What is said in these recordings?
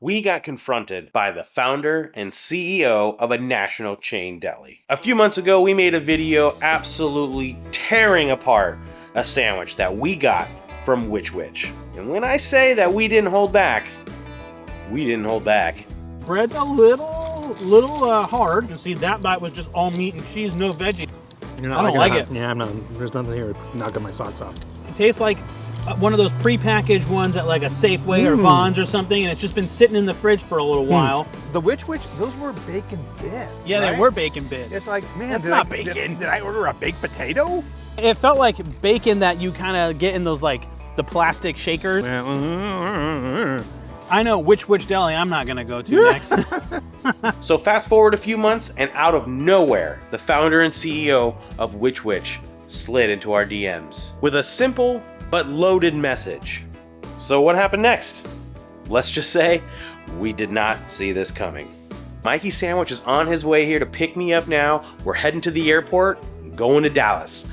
we got confronted by the founder and CEO of a national chain deli. A few months ago, we made a video absolutely tearing apart a sandwich that we got from Which Wich. And when I say that we didn't hold back, we didn't hold back. Bread's a little hard. You see, that bite was just all meat and cheese, no veggie. I don't like it. Yeah, I'm not. There's nothing here knocking my socks off. It tastes like one of those prepackaged ones at like a Safeway or Vons or something, and it's just been sitting in the fridge for a little while. The Which Wich, those were bacon bits. Yeah, right? They were bacon bits. It's like, man, that's not bacon. Did I order a baked potato? It felt like bacon that you kind of get in those like the plastic shakers. I know which deli I'm not gonna go to next. So fast forward a few months, and out of nowhere, the founder and CEO of Which Wich slid into our DMs with a simple but loaded message. So what happened next? Let's just say we did not see this coming. Mikey Sandwich is on his way here to pick me up now. We're heading to the airport, going to Dallas.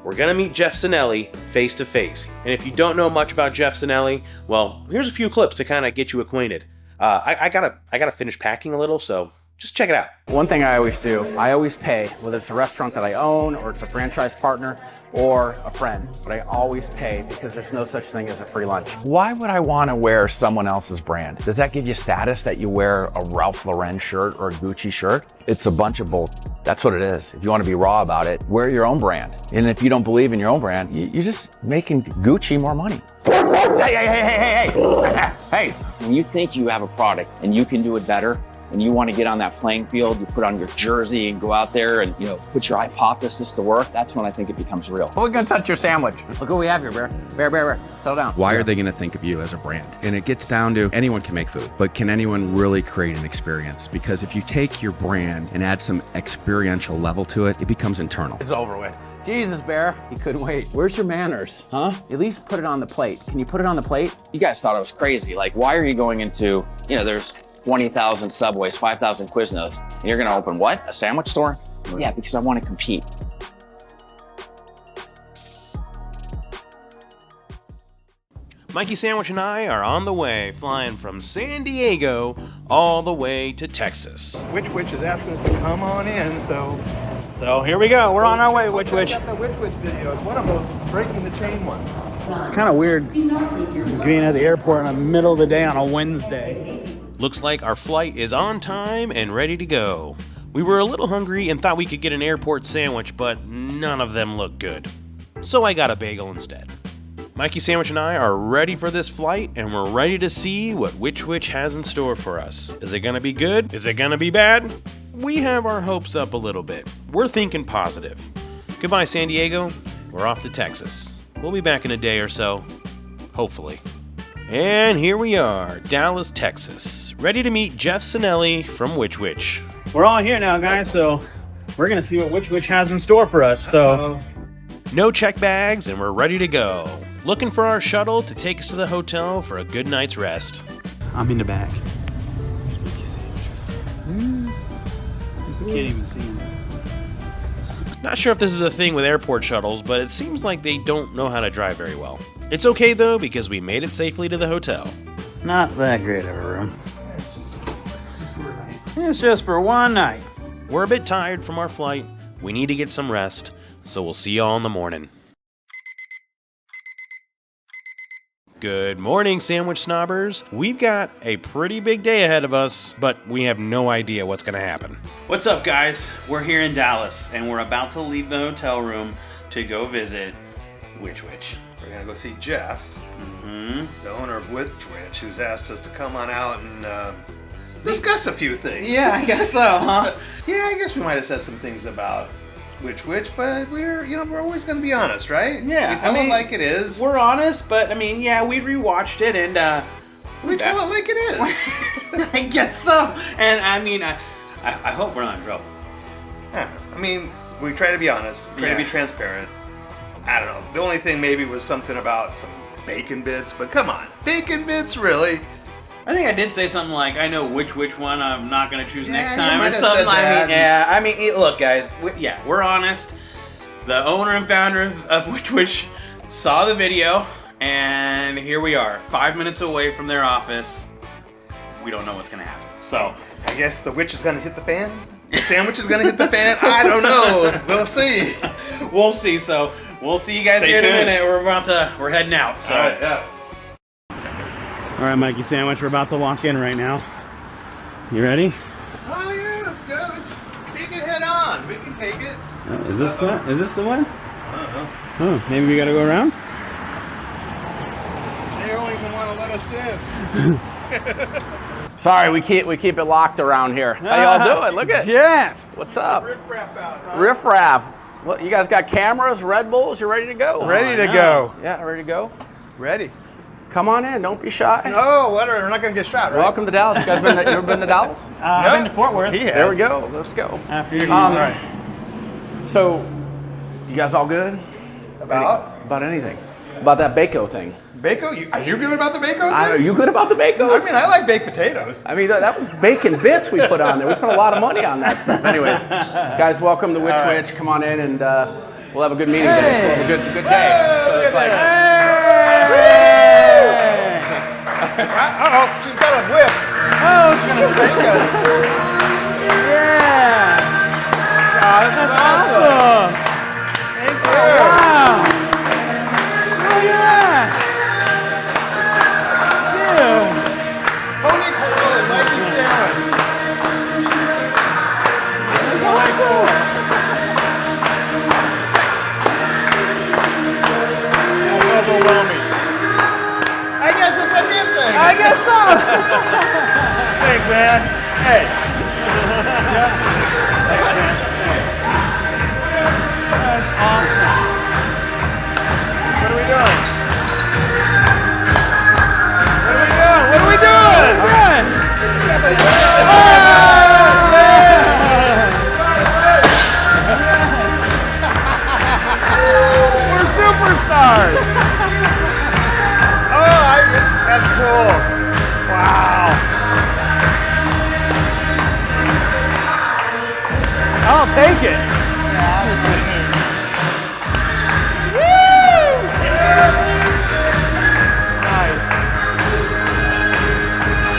We're gonna meet Jeff Sinelli face to face. And if you don't know much about Jeff Sinelli, well, here's a few clips to kind of get you acquainted. I gotta finish packing a little, so just check it out. One thing I always do, I always pay, whether it's a restaurant that I own or it's a franchise partner or a friend, but I always pay because there's no such thing as a free lunch. Why would I want to wear someone else's brand? Does that give you status that you wear a Ralph Lauren shirt or a Gucci shirt? It's a bunch of bull. That's what it is. If you want to be raw about it, wear your own brand. And if you don't believe in your own brand, you're just making Gucci more money. Hey, when you think you have a product and you can do it better, and you want to get on that playing field, you put on your jersey and go out there and, put your hypothesis to work, that's when I think it becomes real. We're gonna touch your sandwich. Look what we have here, Bear. Bear, settle down. Why are they gonna think of you as a brand? And it gets down to anyone can make food, but can anyone really create an experience? Because if you take your brand and add some experiential level to it, it becomes internal. It's over with. Jesus, Bear, he couldn't wait. Where's your manners, huh? At least put it on the plate. Can you put it on the plate? You guys thought I was crazy. Like, why are you going into, there's 20,000 Subways, 5,000 Quiznos, and you're gonna open what? A sandwich store? Yeah, because I want to compete. Mikey Sandwich and I are on the way, flying from San Diego all the way to Texas. Which Wich is asking us to come on in, so Here we go. We're on our way, Which Wich. I got the Which Wich video. It's one of those breaking the chain ones. It's kind of weird being at the airport in the middle of the day on a Wednesday. Looks like our flight is on time and ready to go. We were a little hungry and thought we could get an airport sandwich, but none of them looked good. So I got a bagel instead. Mikey Sandwich and I are ready for this flight, and we're ready to see what Which Wich has in store for us. Is it gonna be good? Is it gonna be bad? We have our hopes up a little bit. We're thinking positive. Goodbye, San Diego. We're off to Texas. We'll be back in a day or so, hopefully. And here we are, Dallas, Texas, ready to meet Jeff Sinelli from Which Wich. We're all here now, guys, so we're gonna see what Which Wich has in store for us. So, no check bags, and we're ready to go. Looking for our shuttle to take us to the hotel for a good night's rest. I'm in the back. You can't even see him. Not sure if this is a thing with airport shuttles, but it seems like they don't know how to drive very well. It's okay though, because we made it safely to the hotel. Not that great of a room. It's just for one night. We're a bit tired from our flight. We need to get some rest, so we'll see y'all in the morning. Good morning, Sandwich Snobbers. We've got a pretty big day ahead of us, but we have no idea what's gonna happen. What's up, guys? We're here in Dallas, and we're about to leave the hotel room to go visit Which Wich. We're gonna go see Jeff, the owner of Which Wich, who's asked us to come on out and discuss a few things. Yeah, I guess so, huh? Yeah, I guess we might have said some things about Which Wich, but we're always gonna be honest, right? Yeah, we tell it like it is. We're honest, but yeah, we rewatched it and we tell it like it is. I guess so. And I hope we're not in trouble. Yeah, we try to be honest, we try to be transparent. I don't know. The only thing maybe was something about some bacon bits, but come on, bacon bits, really? I think I did say something like, I know which one I'm not going to choose next you time might or have something. said that. Look, guys, we're honest. The owner and founder of Which Wich saw the video, and here we are, 5 minutes away from their office. we don't know what's gonna happen. So I guess the witch is gonna hit the fan. The sandwich is gonna hit the fan. I don't know. We'll see. we'll see. So we'll see you guys Stay here in a tuned. minute. We're heading out. So. All right, yeah. All right, Mikey Sandwich, we're about to walk in right now. You ready? Oh yeah, let's go. Let's take it head on. We can take it. Is this one? Is this the one? Oh, maybe we gotta go around? They don't even want to let us in. Sorry, we keep it locked around here. How y'all doing? Look at Jeff. What's up? Riff raff out, huh? Riff raff. What, you guys got cameras, Red Bulls? You ready to go? Ready to go. Yeah, ready to go. Ready. Come on in. Don't be shy. Oh, whatever. We're not gonna get shot, right? Welcome to Dallas. You guys you ever been to Dallas? I've been to Fort Worth. He has. There we go. Let's go. After you. All right. So, you guys all good? About anything? About that Bako thing? Bako? Are you good about the Bako thing? Are you good about the Bakos? I mean, I like baked potatoes. I mean, that was bacon bits we put on there. We spent a lot of money on that stuff. Anyways, guys, welcome to Which Wich. Come on in and we'll have a good meeting today. We'll have a good day. So it's like, Uh-oh, she's got a whip. Oh, she's gonna spank us. Yeah. Oh, this is awesome. Thank you. Wow. Look at that. Dude. Tony Cole and Mikey Sandwich. Really cool. That's overwhelming. I guess it's a good thing. I guess so. Thanks, man. Hey. That's awesome. What are we doing? What are we doing? What are we doing? Good. We're superstars. That's cool. Wow. I'll take it.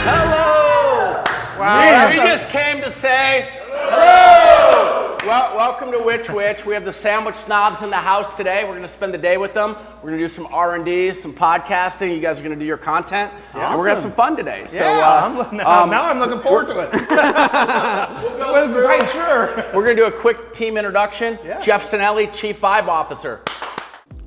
hello. Wow. We just came to say hello. Well, welcome to Which Wich. We have the sandwich snobs in the house today. We're going to spend the day with them. We're going to do some R&D, some podcasting. You guys are going to do your content. And we're going to have some fun today. So, now I'm looking forward to it. we'll Wasn't quite sure. We're going to do a quick team introduction. Yeah. Jeff Sinelli, Chief Vibe Officer.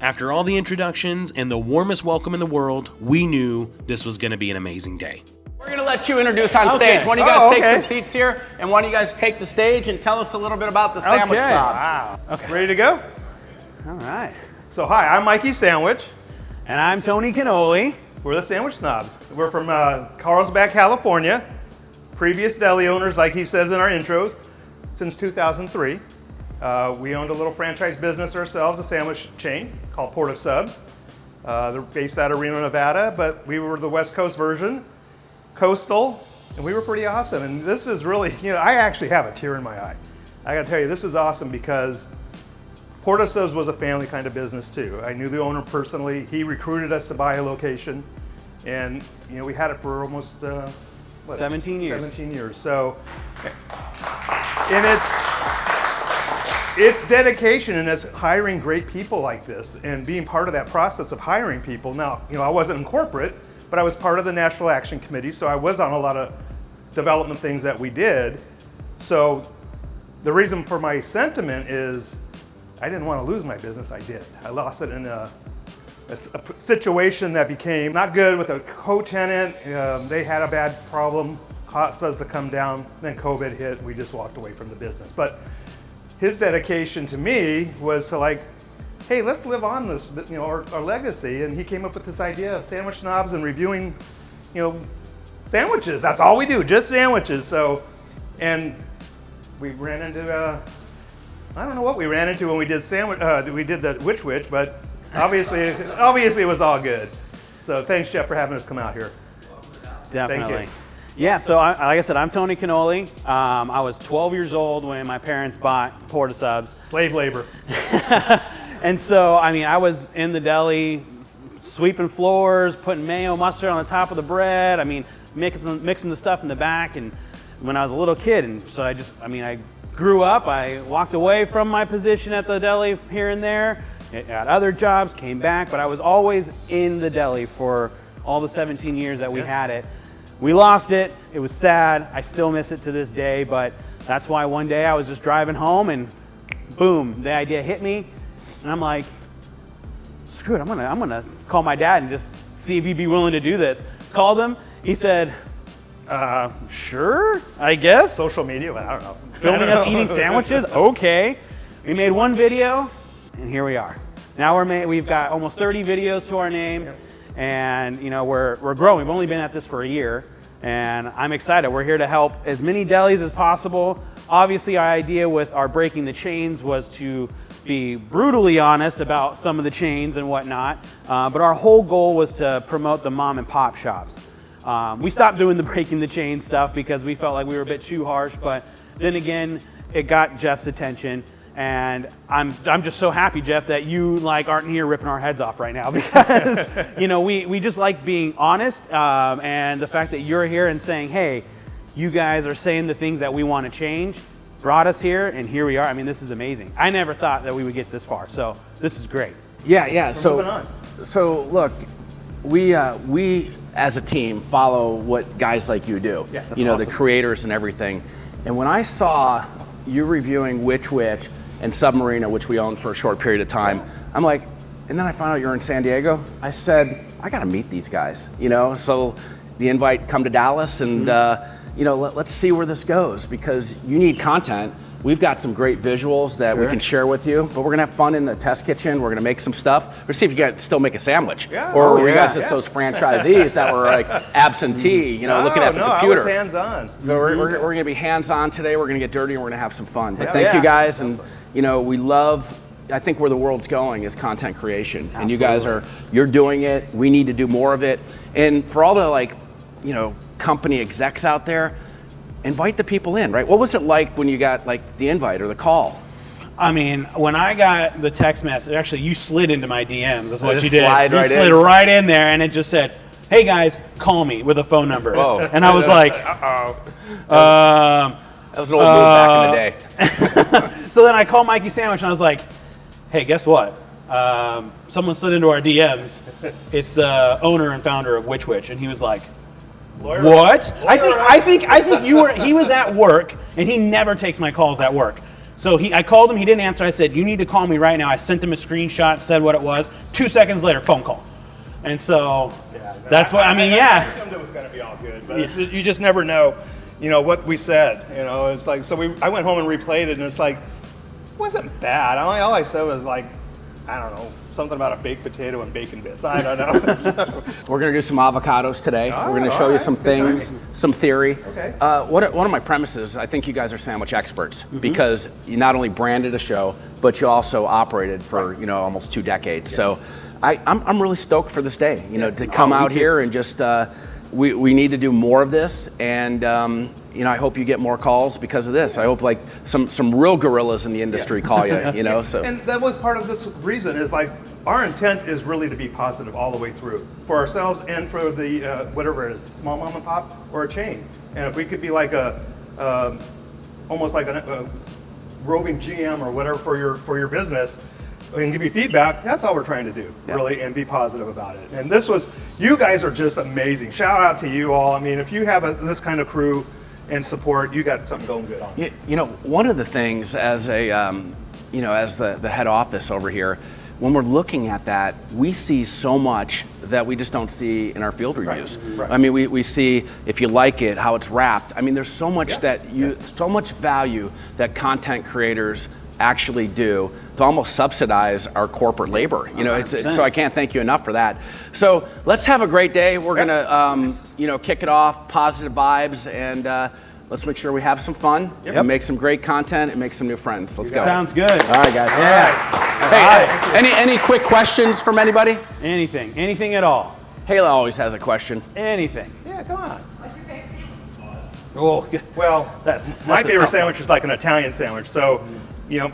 After all the introductions and the warmest welcome in the world, we knew this was going to be an amazing day. We're going to let you introduce on stage. Why don't you guys take some seats here, and why don't you guys take the stage and tell us a little bit about the sandwich snobs. Wow. Okay. Ready to go? All right. So hi, I'm Mikey Sandwich. And I'm Tony Cannoli. We're the Sandwich Snobs. We're from Carlsbad, California. Previous deli owners, like he says in our intros, since 2003. We owned a little franchise business ourselves, a sandwich chain called Port of Subs. They're based out of Reno, Nevada, but we were the West Coast version, coastal, and we were pretty awesome. And this is really, I actually have a tear in my eye. I gotta tell you, this is awesome because Port of Subs was a family kind of business too. I knew the owner personally. He recruited us to buy a location, and we had it for almost 17 years. 17 years. So, and it's dedication, and it's hiring great people like this and being part of that process of hiring people. Now, I wasn't in corporate, but I was part of the National Action Committee, so I was on a lot of development things that we did. So the reason for my sentiment is I didn't want to lose my business. I did. I lost it in a situation that became not good with a co-tenant. They had a bad problem, caused us to come down. Then COVID hit. We just walked away from the business. But his dedication to me was to hey, let's live on this, our legacy. And he came up with this idea of sandwich snobs and reviewing, sandwiches. That's all we do, just sandwiches. So, and we ran into, I don't know what we ran into when we did we did the Which Wich, but obviously it was all good. So thanks, Jeff, for having us come out here. Definitely. Thank you. Yeah, so like I said, I'm Tony Cannoli. I was 12 years old when my parents bought Port of Subs. Slave labor. And so, I was in the deli, sweeping floors, putting mayo, mustard on the top of the bread. mixing the stuff in the back, and when I was a little kid, and so I grew up. I walked away from my position at the deli here and there, got other jobs, came back, but I was always in the deli for all the 17 years that we had it. We lost it. It was sad. I still miss it to this day, but that's why one day I was just driving home and boom, the idea hit me, and I'm like, screw it, I'm gonna call my dad and just see if he'd be willing to do this. Called him. He said, sure, I guess. Social media, I don't know. Filming us eating sandwiches? Okay. We made one video, and here we are. Now we've got almost 30 videos to our name, and we're growing. We've only been at this for a year, and I'm excited. We're here to help as many delis as possible. Obviously, our idea with our Breaking the Chains was to be brutally honest about some of the chains and whatnot, but our whole goal was to promote the mom and pop shops. We stopped doing the Breaking the Chain stuff because we felt like we were a bit too harsh, but then again, it got Jeff's attention, and I'm just so happy, Jeff, that you aren't here ripping our heads off right now, because we just like being honest, and the fact that you're here and saying, hey, you guys are saying the things that we want to change, brought us here, and here we are. I mean, this is amazing. I never thought that we would get this far, so this is great. Yeah. Moving on. So look, we as a team follow what guys like you do. Yeah, that's the awesome. creators and everything. And when I saw you reviewing Which Wich and Submarina, which we owned for a short period of time, I'm like, and then I found out you're in San Diego. I said, I got to meet these guys. So the invite, come to Dallas, and let's see where this goes, because you need content. We've got some great visuals that we can share with you, but we're gonna have fun in the test kitchen. We're gonna make some stuff. We'll see if you can still make a sandwich. Yeah. Or Oh, were you yeah. guys just those franchisees that were absentee, looking at the computer? I was hands-on. So we're gonna be hands-on today. We're gonna get dirty and we're gonna have some fun. But Yeah. thank you Yeah. guys, and we love. I think where the world's going is content creation, and you guys you're doing it. We need to do more of it. And for all the company execs out there, invite the people in, right? What was it like when you got the invite or the call? I mean, when I got the text message, actually you slid into my DMs. That's what just you did. slide You right slid in. right in there, and it just said, hey guys, call me, with a phone number. Whoa. And I was like, That was an old move back in the day. So then I called Mikey Sandwich, and I was like, hey, guess what? Someone slid into our DMs. It's the owner and founder of Which Wich, and he was like, what? I think he was at work, and he never takes my calls at work. So I called him, he didn't answer. I said, you need to call me right now. I sent him a screenshot, said what it was. 2 seconds later, phone call. And so that's what, I assumed it was going to be all good, but it's just, you just never know, what we said. It's like, I went home and replayed it, and it's like, it wasn't bad. All I said was I don't know, something about a baked potato and bacon bits. I don't know. So. We're going to do some avocados today. We're going to show you some things, some theory. Okay. One of my premises, I think you guys are sandwich experts, because you not only branded a show, but you also operated for almost 2 decades. So I'm really stoked for this day, to come out here and just we need to do more of this, and I hope you get more calls because of this. I hope some real gorillas in the industry call you, So. And that was part of this reason, is our intent is really to be positive all the way through for ourselves and for the whatever it is, small mom and pop or a chain. And if we could be almost like a roving GM or whatever for your business, and give you feedback, that's all we're trying to do, really, and be positive about it. And you guys are just amazing. Shout out to you all. I mean, if you have this kind of crew and support, you got something going good on. One of the things as as the head office over here, when we're looking at that, we see so much that we just don't see in our field reviews. Right. I mean, we see, if you like it, how it's wrapped. I mean, there's so much so much value that content creators actually do to almost subsidize our corporate labor. So I can't thank you enough for that. So let's have a great day. We're gonna kick it off, positive vibes, and let's make sure we have some fun and make some great content and make some new friends. Let's go. Sounds good. All right, guys. Yeah. Hey, any quick questions from anybody? Anything at all. Hayla always has a question. Anything. Yeah, come on. What's your favorite sandwich? Oh, Well, that's my a favorite tough sandwich is like an Italian sandwich. So,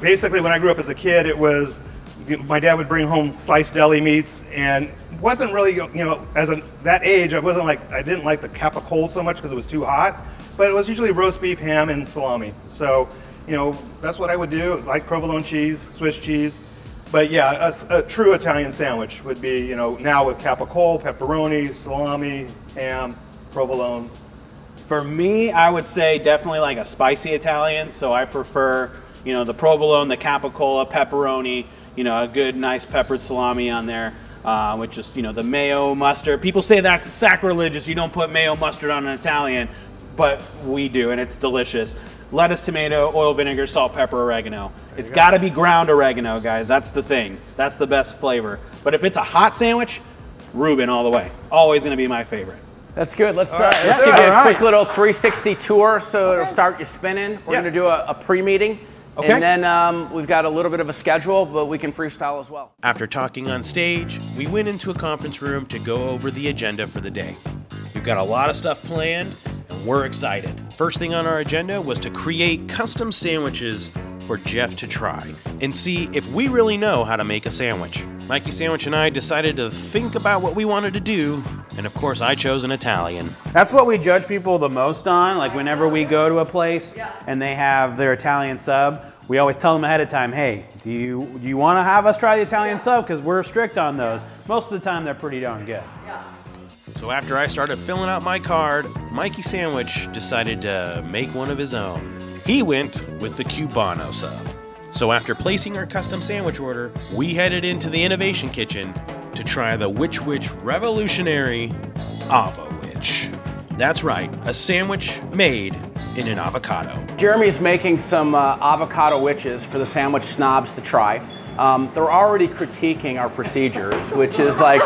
basically when I grew up as a kid, it was my dad would bring home sliced deli meats, and it wasn't really, you know, that age, I didn't like the capicola so much because it was too hot, but it was usually roast beef, ham, and salami. So, you know, that's what I would do, like provolone cheese, Swiss cheese. But yeah, a true Italian sandwich would be, you know, now with capicola, pepperoni, salami, ham, provolone. For me, I would say definitely like a spicy Italian. So I prefer, you know, the provolone, the capicola, pepperoni, you know, a good, nice peppered salami on there, with just, you know, the mayo, mustard. People say that's sacrilegious. You don't put mayo, mustard on an Italian, but we do, and it's delicious. Lettuce, tomato, oil, vinegar, salt, pepper, oregano. It's got to be ground oregano, guys. That's the thing. That's the best flavor. But if it's a hot sandwich, Reuben all the way. Always going to be my favorite. That's good. Let's give you a quick little 360 tour. So it'll start you spinning. We're going to do a pre-meeting. Okay. And then we've got a little bit of a schedule, but we can freestyle as well. After talking on stage, we went into a conference room to go over the agenda for the day. We've got a lot of stuff planned, and we're excited. First thing on our agenda was to create custom sandwiches for Jeff to try and see if we really know how to make a sandwich. Mikey Sandwich and I decided to think about what we wanted to do, and of course I chose an Italian. That's what we judge people the most on. Like whenever we go to a place and they have their Italian sub, we always tell them ahead of time, hey, do you want to have us try the Italian sub? Because we're strict on those. Most of the time they're pretty darn good. So after I started filling out my card, Mikey Sandwich decided to make one of his own. He went with the Cubano sub. So after placing our custom sandwich order, we headed into the innovation kitchen to try the Which Wich revolutionary Avo Witch. That's right, a sandwich made in an avocado. Jeremy's making some avocado witches for the sandwich snobs to try. They're already critiquing our procedures, which is like,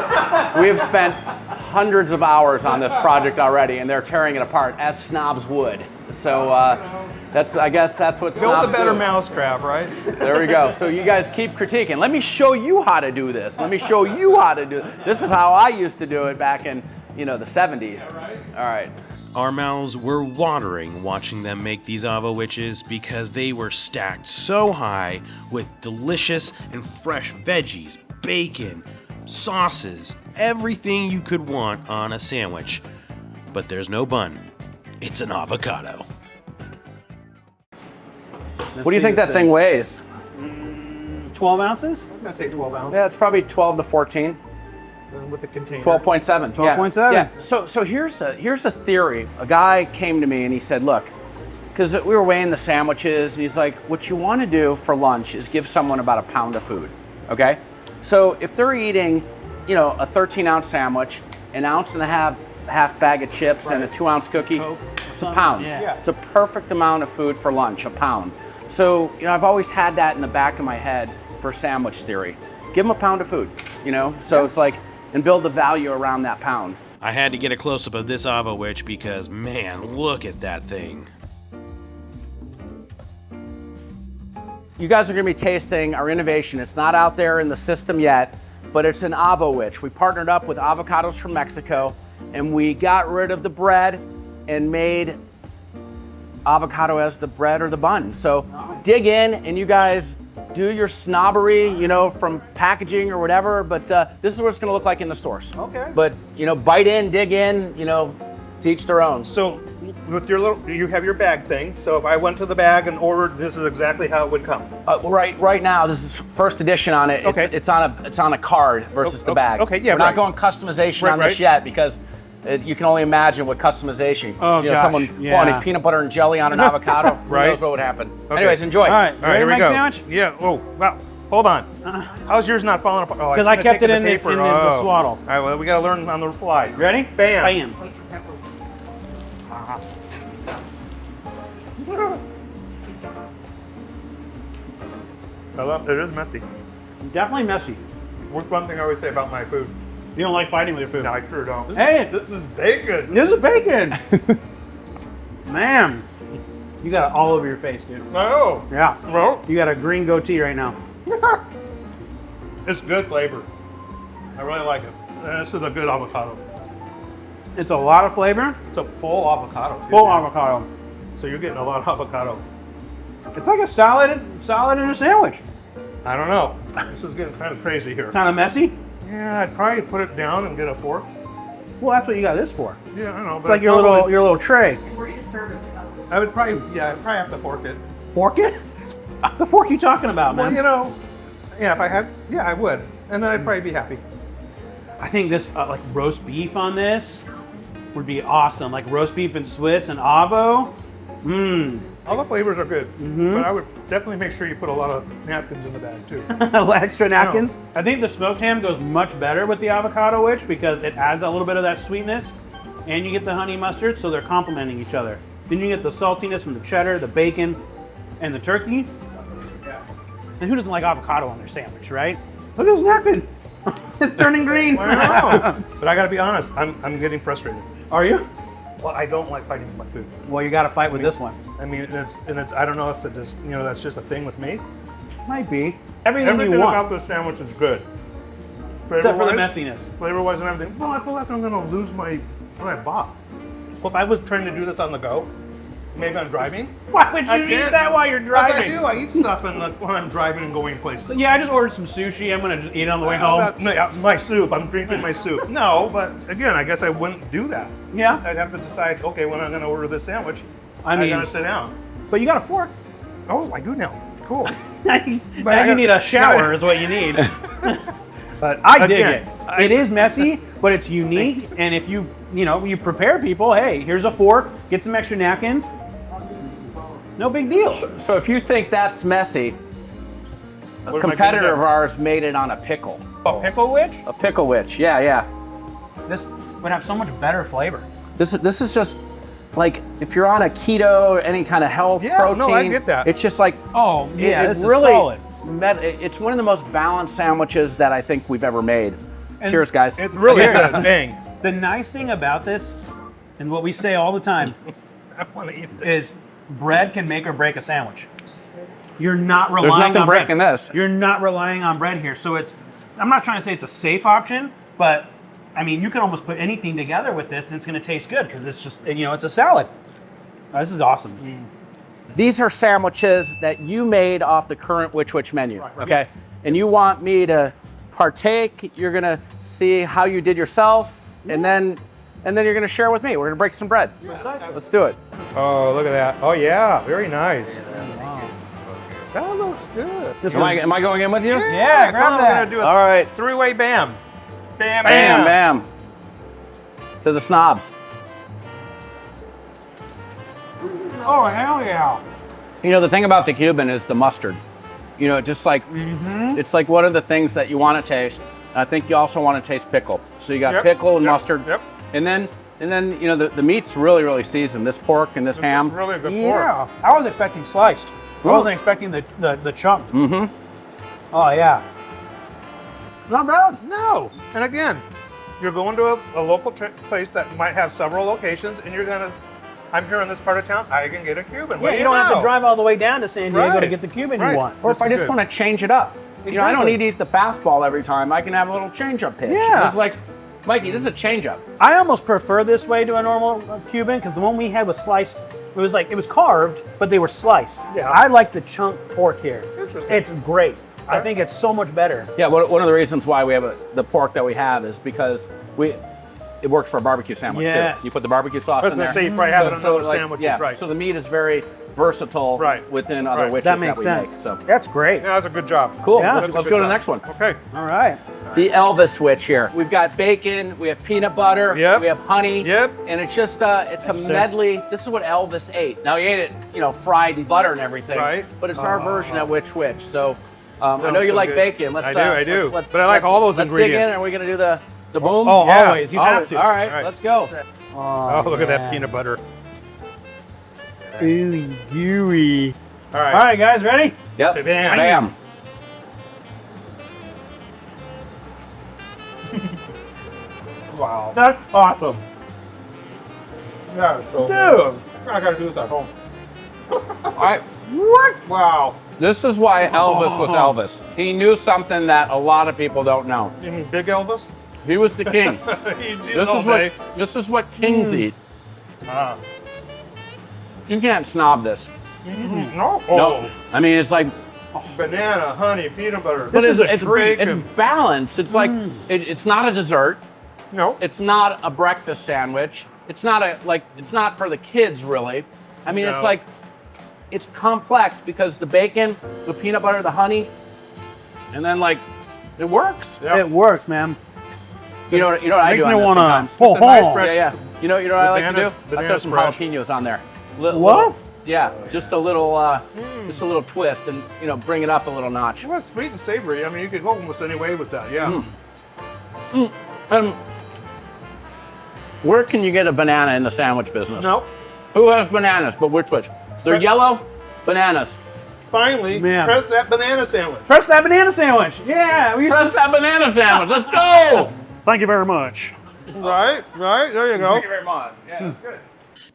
we have spent hundreds of hours on this project already, and they're tearing it apart, as snobs would. So I guess that's what snobs Build a better do. mousetrap, right? There we go. So you guys keep critiquing. Let me show you how to do this. Let me show you how to do it. This is how I used to do it back in, you know, the 70s. All right. Our mouths were watering watching them make these Avo Witches because they were stacked so high with delicious and fresh veggies, bacon, sauces, everything you could want on a sandwich. But there's no bun. It's an avocado. What do you think that thing weighs? 12 ounces? I was gonna say 12 ounces. Yeah, it's probably 12 to 14. With the container. 12.7. 12.7. Yeah. So here's a theory. A guy came to me and he said, look, because we were weighing the sandwiches, and he's like, what you want to do for lunch is give someone about a pound of food. Okay? So if they're eating, you know, a 13-ounce sandwich, an ounce and a half bag of chips, and a 2-ounce cookie, it's a pound. Yeah. It's a perfect amount of food for lunch, a pound. So, you know, I've always had that in the back of my head for sandwich theory. Give them a pound of food, you know? So it's like, and build the value around that pound. I had to get a close-up of this Avo Witch because, man, look at that thing. You guys are gonna be tasting our innovation. It's not out there in the system yet, but it's an Avo Witch. We partnered up with avocados from Mexico, and we got rid of the bread and made avocado as the bread or the bun. So dig in, and you guys do your snobbery, you know, from packaging or whatever, but this is what it's gonna look like in the stores. Okay. But, you know, bite in, dig in, you know, to each their own. So with you have your bag thing. So if I went to the bag and ordered, this is exactly how it would come. Right now, this is first edition on it. Okay. It's on a card versus the bag. Okay, yeah, We're not right. going customization on this right. yet because you can only imagine what customization. Oh, you know, gosh, someone yeah. wanted peanut butter and jelly on an avocado. Right. Who knows what would happen? Okay. Anyways, enjoy. All right, All right, ready here to we make go. sandwich? Yeah. Oh, wow. Hold on. How's yours not falling apart? Oh, Because I kept it in the paper. swaddle. All right. Well, we gotta learn on the fly. Ready? Bam. Bam. It is messy. Definitely messy. What's one thing I always say about my food? You don't like fighting with your food. No, I sure don't. Hey! This is bacon. This is bacon. Man, you got it all over your face, dude. No. Yeah. Well, You got a green goatee right now. it's good flavor. I really like it. And this is a good avocado. It's a lot of flavor. It's a full avocado. too, Full man. avocado. So you're getting a lot of avocado. It's like a salad in a sandwich. I don't know. This is getting kind of crazy here. Kind of messy? Yeah, I'd probably put it down and get a fork. Well, that's what you got this for. Yeah, I know. It's like your little tray. Where do you serve it? I would probably, I'd probably have to fork it. Fork it? The fork you talking about, man? Well, you know, yeah, if I had, yeah, I would. And then I'd probably be happy. I think this, like roast beef on this would be awesome. Like roast beef and Swiss and Avo. Mmm. All the flavors are good, but I would definitely make sure you put a lot of napkins in the bag too. Extra napkins. I think the smoked ham goes much better with the avocado witch because it adds a little bit of that sweetness, and you get the honey mustard, so they're complementing each other. Then you get the saltiness from the cheddar, the bacon, and the turkey. And who doesn't like avocado on their sandwich, right? Look at this napkin. It's turning green. I know. But I gotta be honest, I'm getting frustrated. Are you? Well, I don't like fighting with my food. Well, you got to fight with this one. I mean, it's I don't know if it just, you know, that's just a thing with me. Might be. Everything Everything you want. about this sandwich is good. Except for the Flavor-wise- messiness. Flavor-wise and everything. Well, I feel like I'm gonna lose what I bought. Well, if I was trying to do this on the go, maybe I'm driving. Why would I you eat can't. that while you're Yes, driving? I do. I eat stuff when I'm driving and going places. Yeah, I just ordered some sushi. I'm gonna eat it on the way home. No, yeah, my soup. I'm drinking my soup. No, but again, I guess I wouldn't do that. Yeah, I'd have to decide, okay, when I'm going to order this sandwich, I mean- I got to sit down. but you got a fork. Oh, I do now. Cool. Now you need a shower is what you need. But I dig again, it. It is messy, but it's unique. And if you you prepare people, hey, here's a fork, get some extra napkins. No big deal. So if you think that's messy, a What am I gonna competitor do? of ours made it on a pickle. A pickle witch? A pickle witch, yeah. This would have so much better flavor. This is just like if you're on a keto, any kind of health Yeah, protein. no, I get that. It's just like Oh yeah, it this really is solid. it's one of the most balanced sandwiches that I think we've ever made. And Cheers, guys. it's really good. Dang. The nice thing about this, and what we say all the time, I want to eat this. is bread can make or break a sandwich. You're not relying There's nothing on breaking bread. this. You're not relying on bread here. So I'm not trying to say it's a safe option, but I mean, you can almost put anything together with this and it's going to taste good because it's just, it's a salad. This is awesome. These are sandwiches that you made off the current Which Wich menu, okay? And you want me to partake, you're gonna see how you did yourself, and then you're gonna share with me. We're gonna break some bread. Let's do it. Oh, look at that. Oh, yeah. Very nice. That looks good. Am I going in with you? Yeah, grab come on, that. We're going to do a All right. three-way bam. Bam, Bam, bam. To the snobs. Oh, hell yeah. You know, the thing about the Cuban is the mustard. You know, just like, it's like one of the things that you want to taste. I think you also want to taste pickle. So you got Yep, pickle and yep, mustard. yep. And then the meat's really, really seasoned. This pork and this ham. It's really a good Yeah. I was expecting sliced. I wasn't expecting the chunked. Mm-hmm. Oh, yeah. Not bad. pork. No. And again, you're going to a local place that might have several locations, and you're going to, I'm here in this part of town, I can get a Cuban. Yeah, you don't have to drive all the way down to San Diego to Right. get the Cuban Right. you want. Or if This I is just good. want to change it up. You know, I don't Exactly. need to eat the fastball every time. I can have a little change-up pitch. Yeah. It's like, Mikey, this is a change-up. I almost prefer this way to a normal Cuban because the one we had was sliced. It was carved, but they were sliced. Yeah. I like the chunk pork here. Interesting. It's great. I think it's so much better. Yeah, one of the reasons why we have the pork that we have is because it works for a barbecue sandwich Yes. too. You put the barbecue sauce I was in gonna there. say you probably have it on other sandwiches, yeah, right. So the meat is very versatile Right. within other Right. witches That makes we sense. make. So That's great. Yeah, that's a good job. cool. Yeah. Let's That's a good go to the job. next one. Okay. All right. The Elviswich here. We've got bacon, we have peanut butter, Yep. we have honey. Yep. And it's just it's a medley. This is what Elvis ate. Now he ate it, fried in butter and everything. Right. But it's our version of Which Wich. So I know you so like good. bacon. Let's I do. let's- But I like all those let's ingredients. dig in. Are we gonna do the boom? Oh, Yeah. always. You have Always. to. All right, Right. let's go. Oh, look at yeah. that peanut butter. Ooey gooey. All right. All right, guys, ready? Yep. Bam. Bam. Wow. That's awesome. That is so Dude. good. I gotta do this at home. All right. What? Wow. This is why Elvis was Elvis. He knew something that a lot of people don't know. You mean Big Elvis? He was the king. This This is what kings eat. Ah. You can't snob this. No. No. I mean, it's like Banana, honey, peanut butter. But This is a it's treat. it's balanced. It's like it's not a dessert. No. It's not a breakfast sandwich. It's not it's not for the kids really. I mean, it's No. like it's complex because the bacon, the peanut butter, the honey, and then like it works. Yep. It works, man. You know what I Makes do me on this wanna. sometimes. Ho, It's a nice ho. fresh- Yeah, yeah. You know what I like to Bananas- do? I throw bananas some fresh. jalapenos on there. What? Yeah, just a little twist, and bring it up a little notch. Well, it's sweet and savory. I mean, you could go almost any way with that. Yeah. Where can you get a banana in the sandwich business? No. Who has bananas? But which? They're yellow bananas. Finally, Man. press that banana sandwich. Press that banana sandwich. Yeah. We used Press that banana sandwich. Let's go. Thank you very much. Right. There you go. Thank you very much. Yeah, that's good.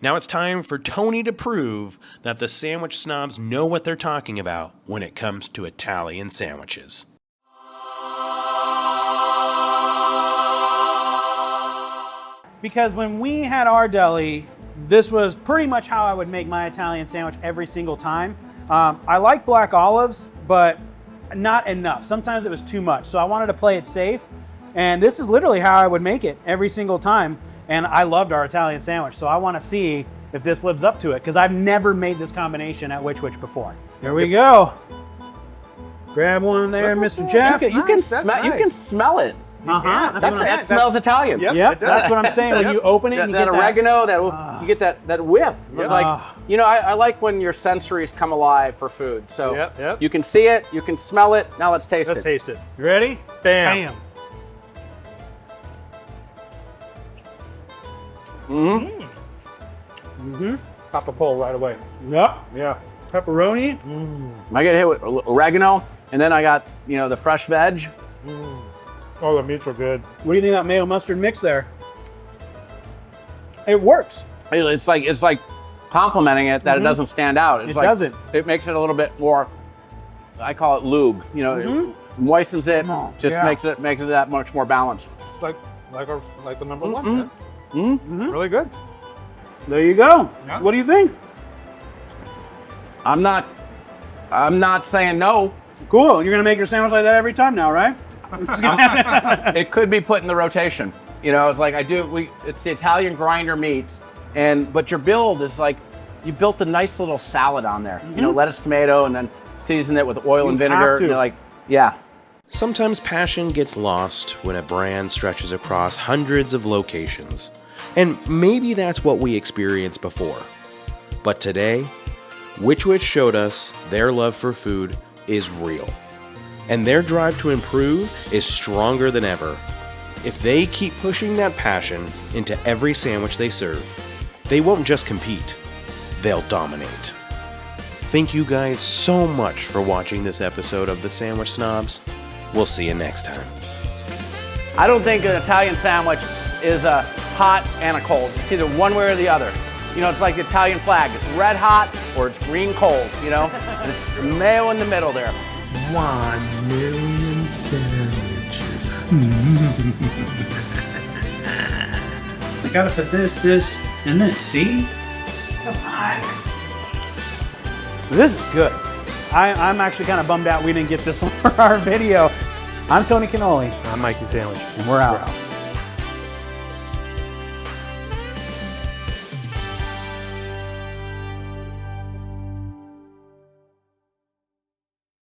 Now it's time for Tony to prove that the sandwich snobs know what they're talking about when it comes to Italian sandwiches. Because when we had our deli, this was pretty much how I would make my Italian sandwich every single time. I like black olives, but not enough. Sometimes it was too much, so I wanted to play it safe. And this is literally how I would make it every single time. And I loved our Italian sandwich, so I want to see if this lives up to it, because I've never made this combination at Which Wich before. Here we go. Grab one there, Mr. Jeff. You can Nice, that's smell. You nice. can smell it. Uh-huh. That smells Italian. Yep. Yep, it does. that's what I'm saying. When you open it, That, you that get oregano, you get that whiff. It's like, Ah. I like when your sensories come alive for food. So Yep. you can see it, you can smell it. Now let's taste Let's it. taste it. You ready? Bam. Pop the pole right away. Yep. Yeah. Pepperoni. I get hit with oregano, and then I got the fresh veg. Oh, the meats are good. What do you think of that mayo mustard mix there? It works. It's like complimenting it that it doesn't stand out. It's It like, doesn't. It makes it a little bit more. I call it lube. It moistens it. Just Yeah. makes it that much more balanced. Like the number one. Yeah. Really good. There you go. Yeah. What do you think? I'm not saying no. Cool. You're gonna make your sandwich like that every time now, right? It could be put in the rotation. It's like it's the Italian grinder meats, but your build is like you built a nice little salad on there. Lettuce, tomato, and then season it with oil and vinegar. have to. And you're like, yeah. Sometimes passion gets lost when a brand stretches across hundreds of locations. And maybe that's what we experienced before. But today, Which Wich showed us their love for food is real. And their drive to improve is stronger than ever. If they keep pushing that passion into every sandwich they serve, they won't just compete, they'll dominate. Thank you guys so much for watching this episode of The Sandwich Snobs. We'll see you next time. I don't think an Italian sandwich is a hot and a cold. It's either one way or the other. It's like the Italian flag. It's red hot or it's green cold. It's mayo in the middle there. 1 million sandwiches. I gotta put this, and this. See? Come on. This is good. I'm actually kind of bummed out we didn't get this one for our video. I'm Tony Canoli, I'm Mikey Sandwich. and we're out.